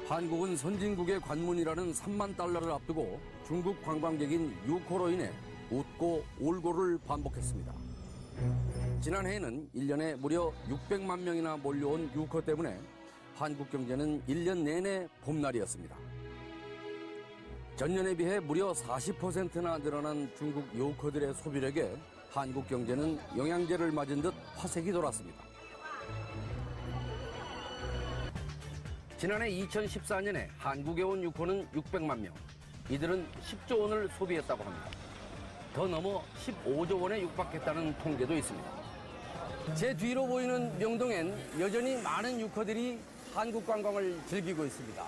한국은 선진국의 관문이라는 3만 달러를 앞두고 중국 관광객인 유코로 인해 웃고 울고를 반복했습니다. 지난해에는 1년에 무려 600만 명이나 몰려온 유코 때문에 한국 경제는 1년 내내 봄날이었습니다. 전년에 비해 무려 40%나 늘어난 중국 유코들의 소비력에 한국 경제는 영양제를 맞은 듯 화색이 돌았습니다. 지난해 2014년에 한국에 온 유코는 600만 명. 이들은 10조 원을 소비했다고 합니다. 더 넘어 15조 원에 육박했다는 통계도 있습니다. 제 뒤로 보이는 명동엔 여전히 많은 유코들이 한국 관광을 즐기고 있습니다.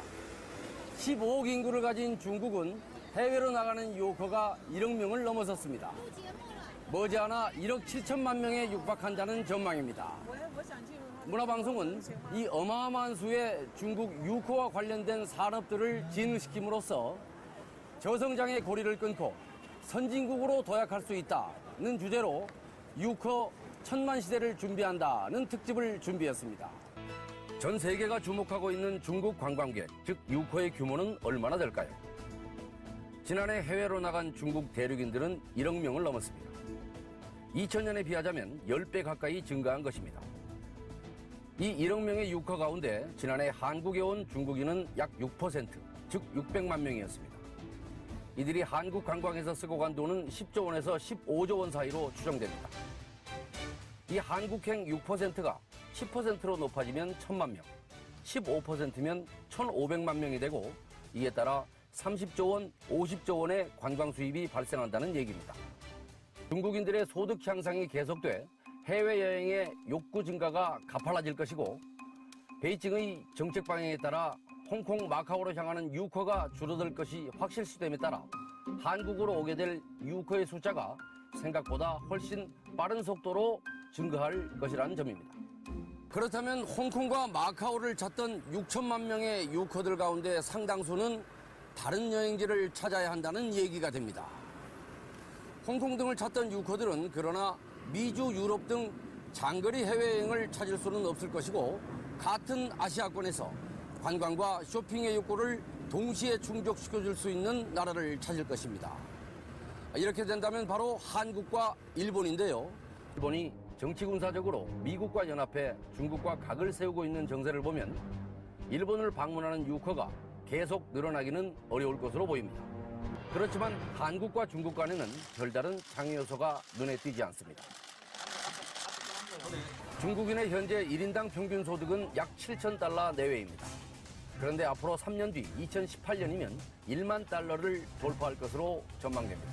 15억 인구를 가진 중국은 해외로 나가는 유코가 1억 명을 넘어섰습니다. 머지않아 1억 7천만 명에 육박한다는 전망입니다. 문화방송은 이 어마어마한 수의 중국 유코와 관련된 산업들을 진흥시킴으로써 저성장의 고리를 끊고 선진국으로 도약할 수 있다는 주제로 유코 천만 시대를 준비한다는 특집을 준비했습니다. 전 세계가 주목하고 있는 중국 관광객, 즉 유코의 규모는 얼마나 될까요? 지난해 해외로 나간 중국 대륙인들은 1억 명을 넘었습니다. 2000년에 비하자면 10배 가까이 증가한 것입니다. 이 1억 명의 유코 가운데 지난해 한국에 온 중국인은 약 6%, 즉 600만 명이었습니다. 이들이 한국 관광에서 쓰고 간 돈은 10조 원에서 15조 원 사이로 추정됩니다. 이 한국행 6%가 10%로 높아지면 1000만 명, 15%면 1500만 명이 되고 이에 따라 30조 원, 50조 원의 관광 수입이 발생한다는 얘기입니다. 중국인들의 소득 향상이 계속돼 해외여행의 욕구 증가가 가팔라질 것이고 베이징의 정책 방향에 따라 홍콩, 마카오로 향하는 유코가 줄어들 것이 확실시됨에 따라 한국으로 오게 될 유코의 숫자가 생각보다 훨씬 빠른 속도로 증가할 것이라는 점입니다. 그렇다면 홍콩과 마카오를 찾던 6천만 명의 유코들 가운데 상당수는 다른 여행지를 찾아야 한다는 얘기가 됩니다. 홍콩 등을 찾던 유코들은 그러나 미주, 유럽 등 장거리 해외여행을 찾을 수는 없을 것이고 같은 아시아권에서 관광과 쇼핑의 욕구를 동시에 충족시켜줄 수 있는 나라를 찾을 것입니다. 이렇게 된다면 바로 한국과 일본인데요. 일본이 정치군사적으로 미국과 연합해 중국과 각을 세우고 있는 정세를 보면 일본을 방문하는 유코가 계속 늘어나기는 어려울 것으로 보입니다. 그렇지만 한국과 중국 간에는 별다른 장애 요소가 눈에 띄지 않습니다. 중국인의 현재 1인당 평균 소득은 약 7,000달러 내외입니다. 그런데 앞으로 3년 뒤 2018년이면 1만 달러를 돌파할 것으로 전망됩니다.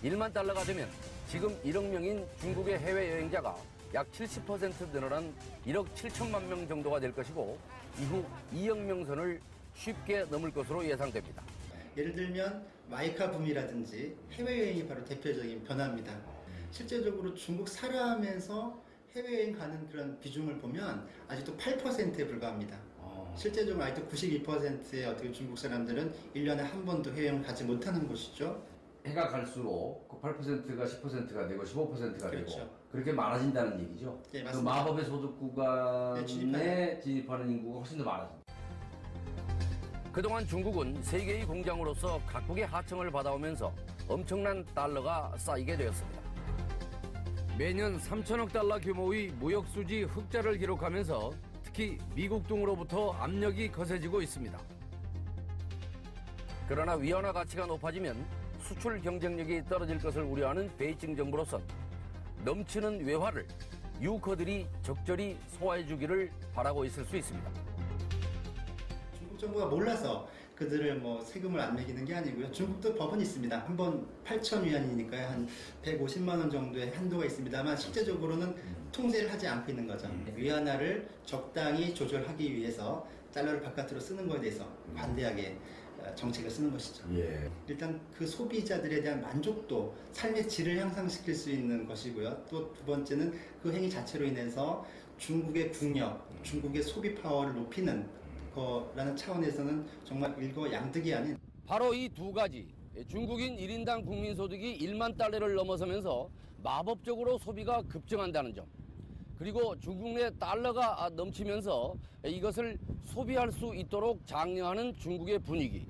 1만 달러가 되면 지금 1억 명인 중국의 해외여행자가 약 70% 늘어난 1억 7천만 명 정도가 될 것이고 이후 2억 명 선을 쉽게 넘을 것으로 예상됩니다. 예를 들면 마이카 붐이라든지 해외여행이 바로 대표적인 변화입니다. 실제적으로 중국 살아가면서 해외여행 가는 그런 비중을 보면 아직도 8%에 불과합니다. 실제적으로 아직도 92%의 어떻게 중국 사람들은 1년에 한 번도 해외여행을 가지 못하는 것이죠. 해가 갈수록 그 8%가 10%가 되고 15%가 그렇죠. 되고 그렇게 많아진다는 얘기죠. 네, 그 맞습니다. 마법의 소득 구간에 진입하는 인구가 훨씬 더 많아집니다. 그동안 중국은 세계의 공장으로서 각국의 하청을 받아오면서 엄청난 달러가 쌓이게 되었습니다. 매년 3천억 달러 규모의 무역수지 흑자를 기록하면서 특히 미국 등으로부터 압력이 거세지고 있습니다. 그러나 위안화 가치가 높아지면 수출 경쟁력이 떨어질 것을 우려하는 베이징 정부로선 넘치는 외화를 유코들이 적절히 소화해 주기를 바라고 있을 수 있습니다. 중국 정부가 몰라서 그들을 세금을 안 매기는 게 아니고요. 중국도 법은 있습니다. 한 번 8,000위안이니까요. 한 150만 원 정도의 한도가 있습니다만 실제적으로는 통제를 하지 않고 있는 거죠. 위안화를 적당히 조절하기 위해서 달러를 바깥으로 쓰는 것에 대해서 관대하게 정책을 쓰는 것이죠. 예. 일단 그 소비자들에 대한 만족도, 삶의 질을 향상시킬 수 있는 것이고요. 또 두 번째는 그 행위 자체로 인해서 중국의 국력, 중국의 소비 파워를 높이는 거라는 차원에서는 정말 일거양득이 아닌 바로 이 두 가지, 중국인 1인당 국민소득이 1만 달러를 넘어서면서 마법적으로 소비가 급증한다는 점, 그리고 중국 내 달러가 넘치면서 이것을 소비할 수 있도록 장려하는 중국의 분위기.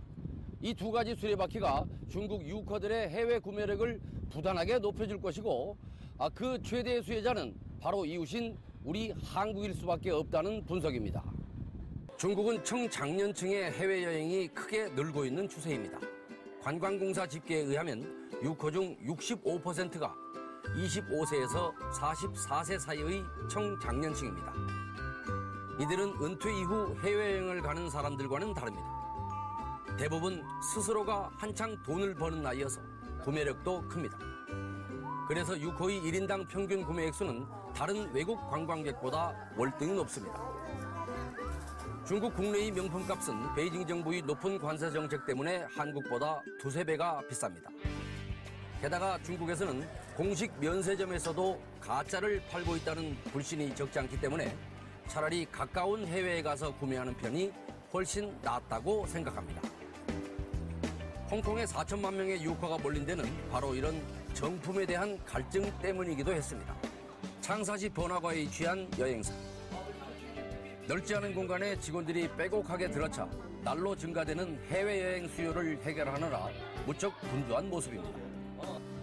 이 두 가지 수레바퀴가 중국 유커들의 해외 구매력을 부단하게 높여줄 것이고 그 최대 수혜자는 바로 이웃인 우리 한국일 수밖에 없다는 분석입니다. 중국은 청장년층의 해외여행이 크게 늘고 있는 추세입니다. 관광공사 집계에 의하면 유커 중 65%가 25세에서 44세 사이의 청장년층입니다. 이들은 은퇴 이후 해외여행을 가는 사람들과는 다릅니다. 대부분 스스로가 한창 돈을 버는 나이여서 구매력도 큽니다. 그래서 유커의 1인당 평균 구매액수는 다른 외국 관광객보다 월등히 높습니다. 중국 국내의 명품값은 베이징 정부의 높은 관세 정책 때문에 한국보다 두세 배가 비쌉니다. 게다가 중국에서는 공식 면세점에서도 가짜를 팔고 있다는 불신이 적지 않기 때문에 차라리 가까운 해외에 가서 구매하는 편이 훨씬 낫다고 생각합니다. 홍콩에 4천만 명의 유커가 몰린 데는 바로 이런 정품에 대한 갈증 때문이기도 했습니다. 창사시 번화가에 취한 여행사. 넓지 않은 공간에 직원들이 빼곡하게 들어차 날로 증가되는 해외여행 수요를 해결하느라 무척 분주한 모습입니다.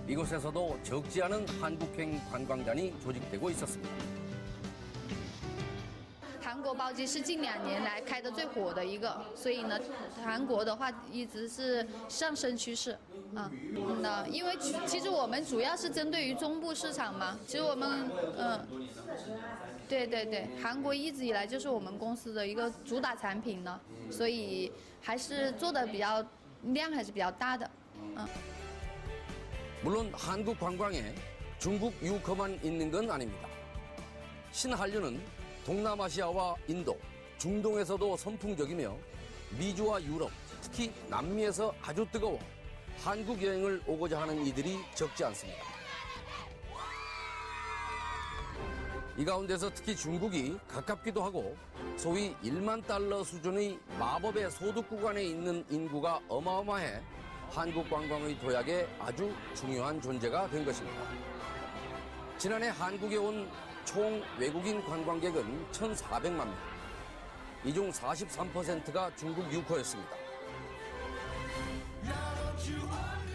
이곳에서도 적지 않은 한국행 관광단이 조직되고 있었습니다. 韩国包机是近2年来开的最火的一个，所以呢，韩国的话一直是上升趋势啊。因为其实我们主要是针对于中部市场嘛，其实我们对，韩国一直以来就是我们公司的一个主打产品呢，所以还是做的量还是比较大的， 물론 한국 관광에 중국 유커만 있는 건 아닙니다. 신한류는 동남아시아와 인도, 중동에서도 선풍적이며 미주와 유럽, 특히 남미에서 아주 뜨거워 한국 여행을 오고자 하는 이들이 적지 않습니다. 이 가운데서 특히 중국이 가깝기도 하고 소위 1만 달러 수준의 마법의 소득 구간에 있는 인구가 어마어마해 한국 관광의 도약에 아주 중요한 존재가 된 것입니다. 지난해 한국에 온 총 외국인 관광객은 1,400만 명. 이 중 43%가 중국 유커였습니다.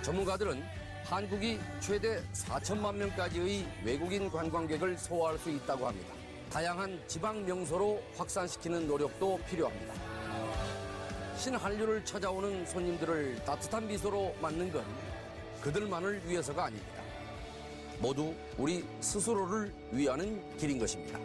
전문가들은 한국이 최대 4천만 명까지의 외국인 관광객을 소화할 수 있다고 합니다. 다양한 지방 명소로 확산시키는 노력도 필요합니다. 신한류를 찾아오는 손님들을 따뜻한 미소로 맞는 건 그들만을 위해서가 아닙니다. 모두 우리 스스로를 위하는 길인 것입니다.